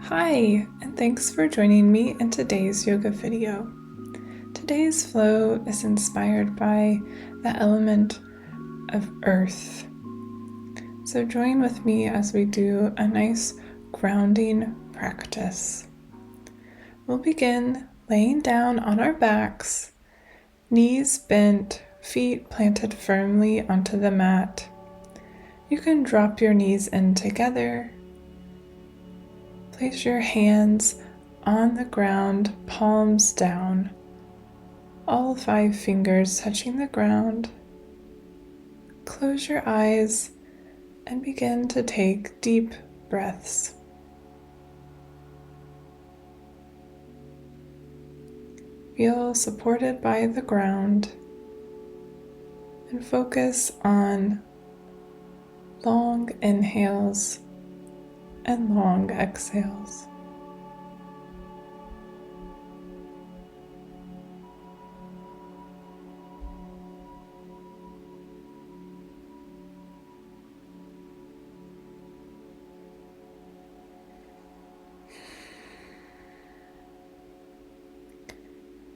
Hi, and thanks for joining me in today's yoga video. Today's flow is inspired by the element of earth. So join with me as we do a nice grounding practice. We'll begin laying down on our backs, knees bent, feet planted firmly onto the mat. You can drop your knees in together. Place your hands on the ground, palms down, all 5 fingers touching the ground. Close your eyes and begin to take deep breaths. Feel supported by the ground and focus on long inhales and long exhales.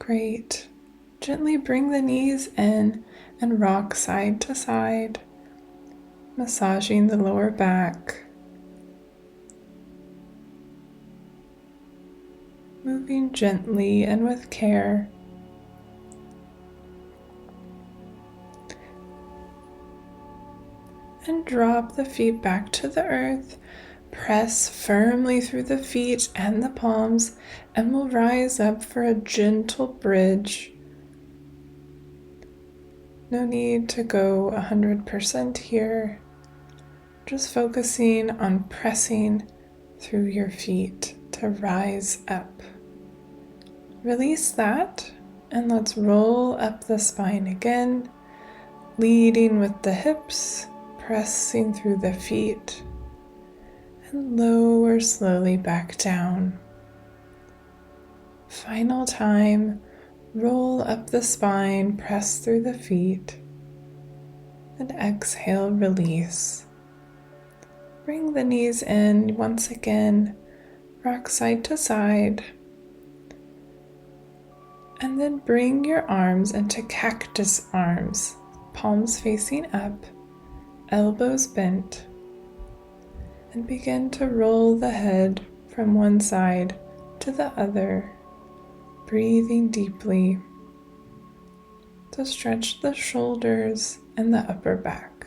Great. Gently bring the knees in and rock side to side, massaging the lower back. Moving gently and with care. And drop the feet back to the earth. Press firmly through the feet and the palms, and we'll rise up for a gentle bridge. No need to go 100% here. Just focusing on pressing through your feet to rise up. Release that, and let's roll up the spine again, leading with the hips, pressing through the feet, and lower slowly back down. Final time, roll up the spine, press through the feet, and exhale, release. Bring the knees in once again, rock side to side, and then bring your arms into cactus arms, palms facing up, elbows bent, and begin to roll the head from one side to the other, breathing deeply to stretch the shoulders and the upper back.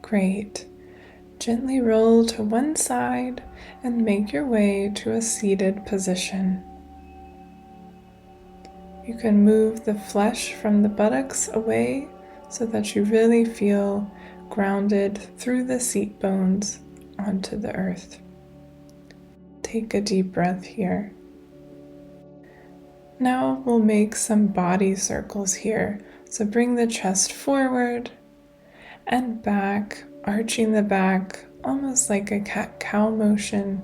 Great. Gently roll to one side and make your way to a seated position. You can move the flesh from the buttocks away so that you really feel grounded through the seat bones onto the earth. Take a deep breath here. Now we'll make some body circles here. So bring the chest forward and back, arching the back almost like a cat-cow motion,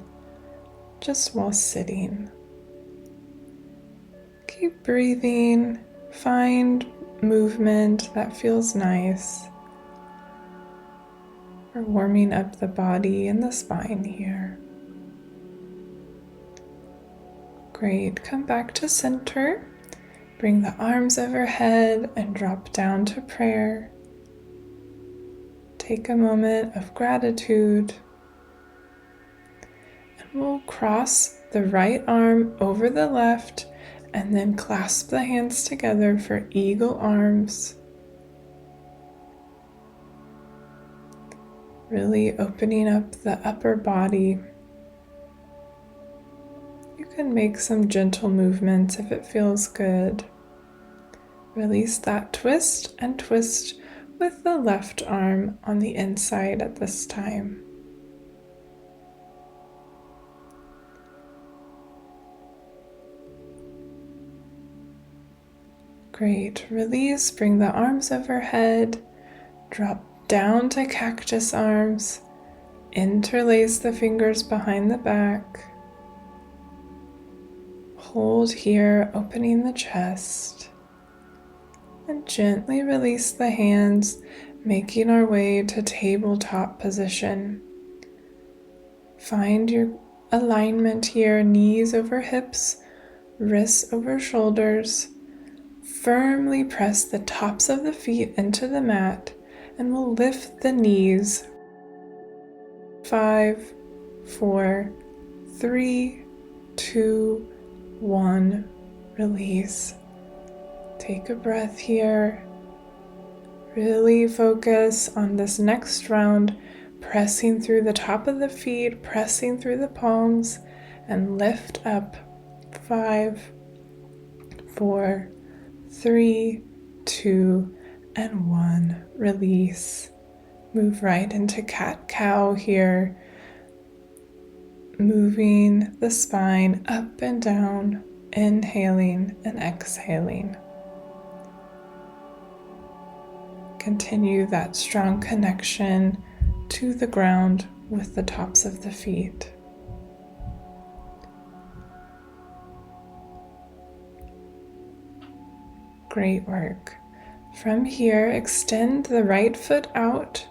just while sitting. Keep breathing, find movement that feels nice. We're warming up the body and the spine here. Great, come back to center. Bring the arms overhead and drop down to prayer. Take a moment of gratitude. And we'll cross the right arm over the left and then clasp the hands together for eagle arms. Really opening up the upper body. You can make some gentle movements if it feels good. Release that twist and twist with the left arm on the inside at this time. Great. Release, bring the arms overhead, drop down to cactus arms, interlace the fingers behind the back. Hold here, opening the chest. And gently release the hands, making our way to tabletop position. Find your alignment here, knees over hips, wrists over shoulders. Firmly press the tops of the feet into the mat and we'll lift the knees. 5, 4, 3, 2, 1. Release. Take a breath here. Really focus on this next round, pressing through the top of the feet, pressing through the palms, and lift up. 5, 4, 3, 2, and 1. Release. Move right into cat-cow here, moving the spine up and down, inhaling and exhaling. Continue that strong connection to the ground with the tops of the feet. Great work. From here, extend the right foot out.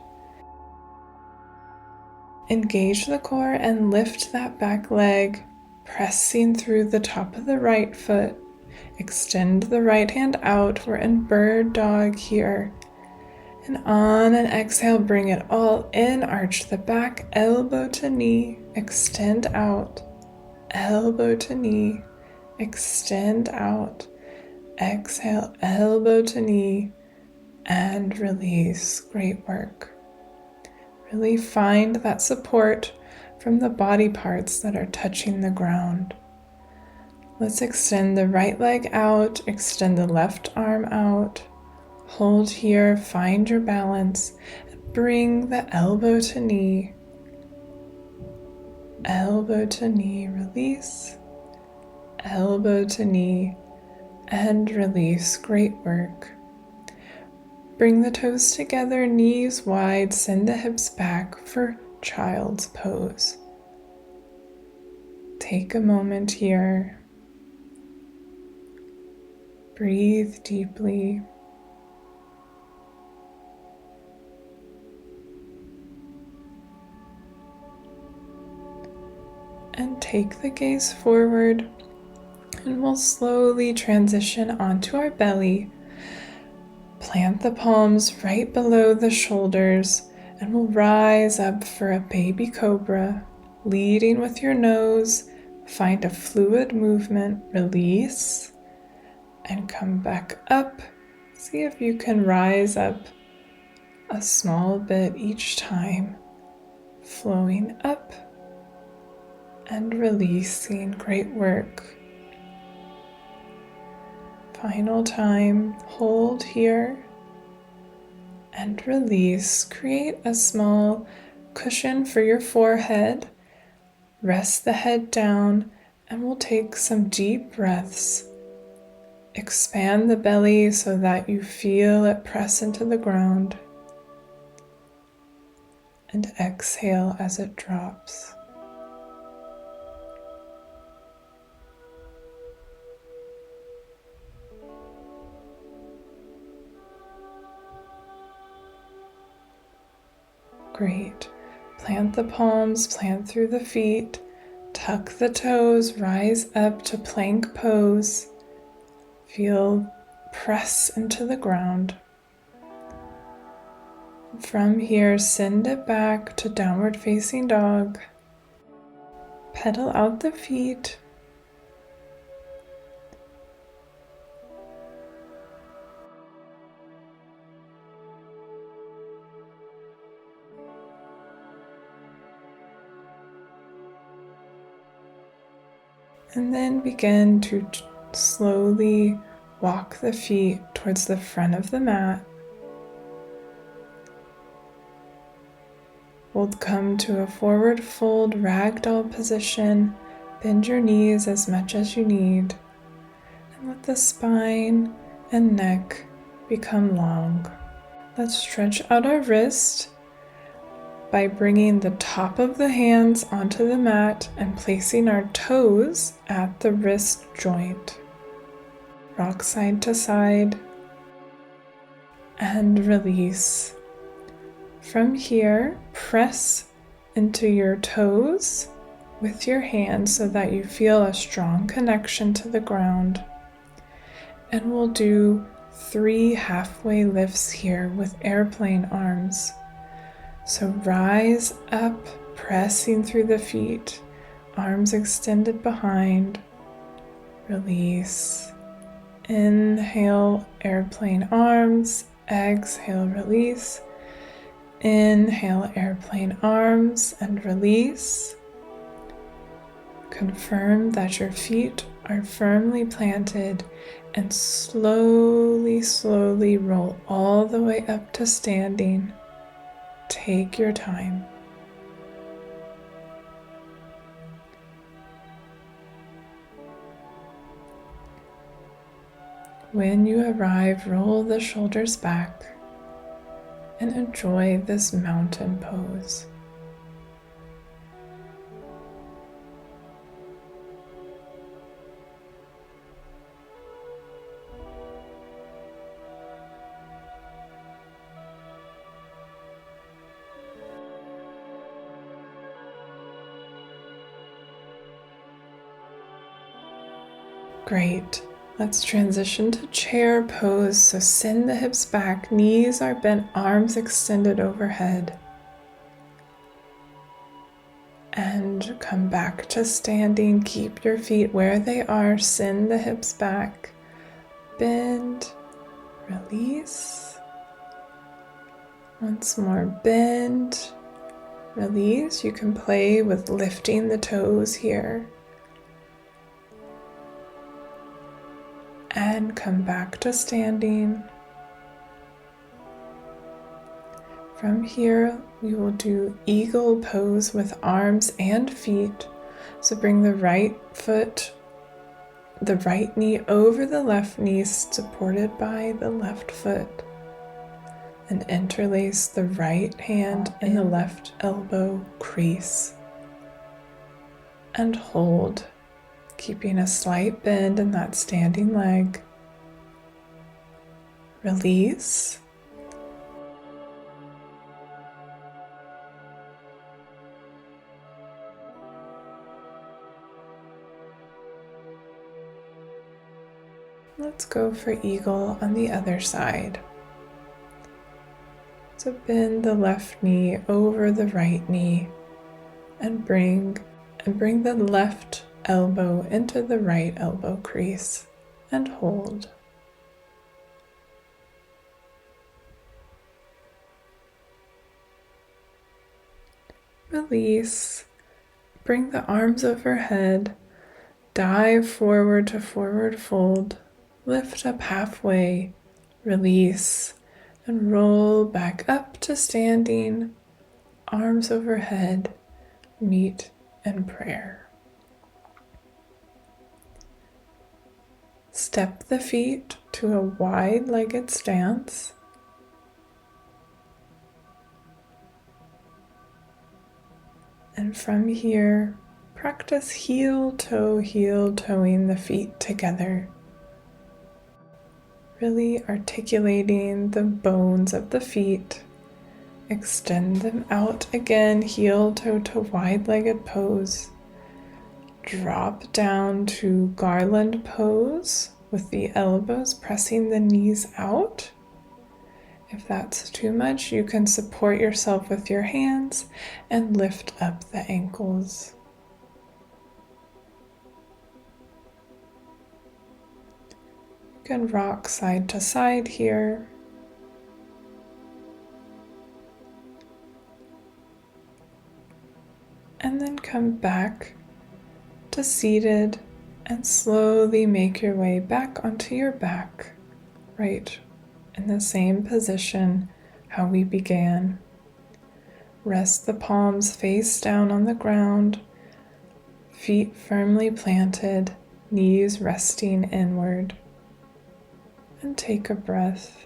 Engage the core and lift that back leg, pressing through the top of the right foot. Extend the right hand out. We're in bird dog here. And on an exhale, bring it all in. Arch the back, elbow to knee. Extend out. Elbow to knee. Extend out. Exhale, elbow to knee. And release. Great work. Really find that support from the body parts that are touching the ground. Let's extend the right leg out, extend the left arm out. Hold here, find your balance, and bring the elbow to knee. Elbow to knee, release. Elbow to knee, and release. Great work. Bring the toes together, knees wide, send the hips back for child's pose. Take a moment here. Breathe deeply. And take the gaze forward, and we'll slowly transition onto our belly. Plant the palms right below the shoulders, and we'll rise up for a baby cobra. Leading with your nose, find a fluid movement, release, and come back up. See if you can rise up a small bit each time, flowing up and releasing. Great work. Final time, hold here and release. Create a small cushion for your forehead. Rest the head down and we'll take some deep breaths. Expand the belly so that you feel it press into the ground. And exhale as it drops. Great. Plant the palms, plant through the feet, tuck the toes, rise up to plank pose. Feel press into the ground. From here, send it back to downward facing dog. Pedal out the feet. And then begin to slowly walk the feet towards the front of the mat. We'll come to a forward fold ragdoll position. Bend your knees as much as you need. And let the spine and neck become long. Let's stretch out our wrist by bringing the top of the hands onto the mat and placing our toes at the wrist joint. Rock side to side. and release. From here, press into your toes with your hands so that you feel a strong connection to the ground. And we'll do 3 halfway lifts here with airplane arms. So rise up, pressing through the feet, arms extended behind. Release. Inhale, airplane arms. Exhale, release. Inhale, airplane arms and release. Confirm that your feet are firmly planted and slowly, slowly roll all the way up to standing. Take your time. When you arrive, roll the shoulders back and enjoy this mountain pose. Great. Let's transition to chair pose. So send the hips back, knees are bent, arms extended overhead. And come back to standing. Keep your feet where they are. Send the hips back. Bend, release. Once more, bend, release. You can play with lifting the toes here. And come back to standing. From here, we will do eagle pose with arms and feet. So bring the right knee over the left knee, supported by the left foot. And interlace the right hand in the left elbow crease. And hold, keeping a slight bend in that standing leg. Release. Let's go for eagle on the other side. So bend the left knee over the right knee and bring the left elbow into the right elbow crease and hold. Release. Bring the arms overhead. Dive forward to forward fold. Lift up halfway. Release. And roll back up to standing. Arms overhead. Meet in prayer. Step the feet to a wide-legged stance. And from here, practice heel-toeing the feet together. Really articulating the bones of the feet. Extend them out again, heel-toe to wide-legged pose. Drop down to garland pose with the elbows pressing the knees out. If that's too much, you can support yourself with your hands and lift up the ankles. You can rock side to side here. And then come back to seated and slowly make your way back onto your back, right in the same position how we began. Rest the palms face down on the ground, feet firmly planted, knees resting inward. And take a breath.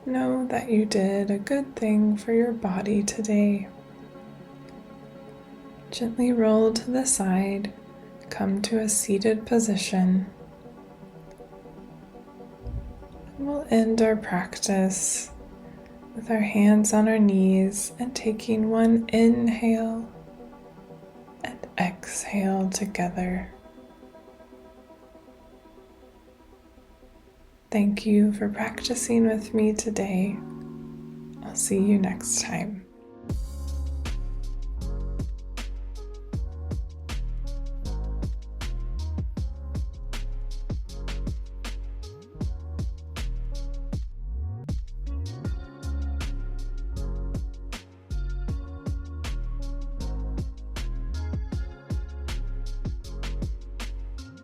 Know that you did a good thing for your body today. Gently roll to the side, come to a seated position. And we'll end our practice with our hands on our knees and taking one inhale and exhale together. Thank you for practicing with me today. I'll see you next time.